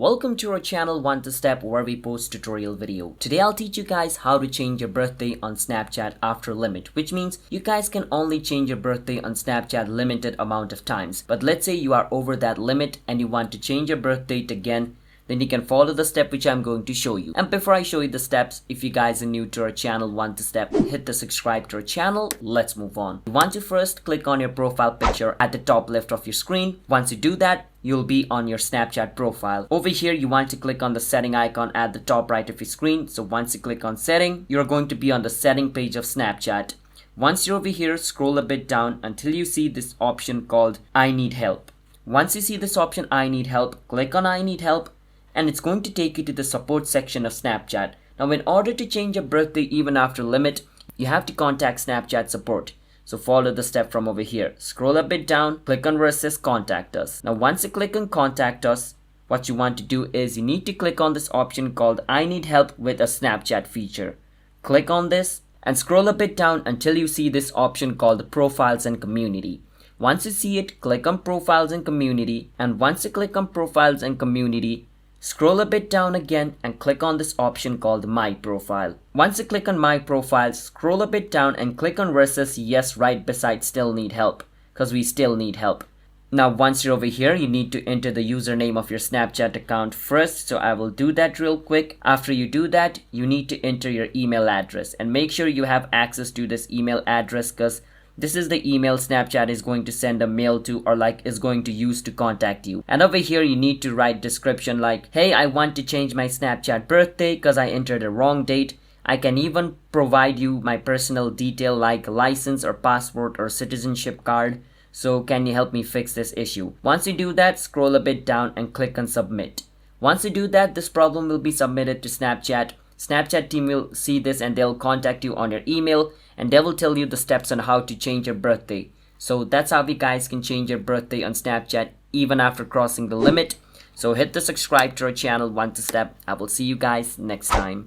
Welcome to our channel One to Step, where we post tutorial video. Today I'll teach you guys how to change your birthday on Snapchat after limit, which means you guys can only change your birthday on Snapchat limited amount of times. But let's say you are over that limit and you want to change your birth date again, then you can follow the step which I'm going to show you. And before I show you the steps, if you guys are new to our channel One to Step, hit the subscribe to our channel. Let's move on. You want to first click on your profile picture at the top left of your screen. Once you do that, you'll be on your Snapchat profile. Over here, you want to click on the setting icon at the top right of your screen. So once you click on setting, you're going to be on the setting page of Snapchat. Once you're over here, scroll a bit down until you see this option called I need help. Once you see this option I need help, click on I need help, and it's going to take you to the support section of Snapchat. Now, in order to change your birthday even after limit, you have to contact Snapchat support. So follow the step from over here. Scroll a bit down, click on where it says contact us. Now, once you click on contact us, what you want to do is you need to click on this option called I need help with a Snapchat feature. Click on this and scroll a bit down until you see this option called profiles and community. Once you see it, click on profiles and community, and once you click on profiles and community, scroll a bit down again and click on this option called My Profile. Once you click on My Profile, scroll a bit down and click on where it says yes right beside still need help, because we still need help. Now, once you're over here, you need to enter the username of your Snapchat account first, so I will do that real quick. After you do that, you need to enter your email address and make sure you have access to this email address, because this is the email Snapchat is going to send a mail to, or is going to use to contact you. And over here you need to write description like, hey, I want to change my Snapchat birthday because I entered a wrong date. I can even provide you my personal detail like license or passport or citizenship card. So can you help me fix this issue? Once you do that, scroll a bit down and click on submit. Once you do that, this problem will be submitted to Snapchat. Snapchat team will see this and they'll contact you on your email, and they will tell you the steps on how to change your birthday. So that's how you guys can change your birthday on Snapchat even after crossing the limit. So hit the subscribe to our channel One to Step. I will see you guys next time.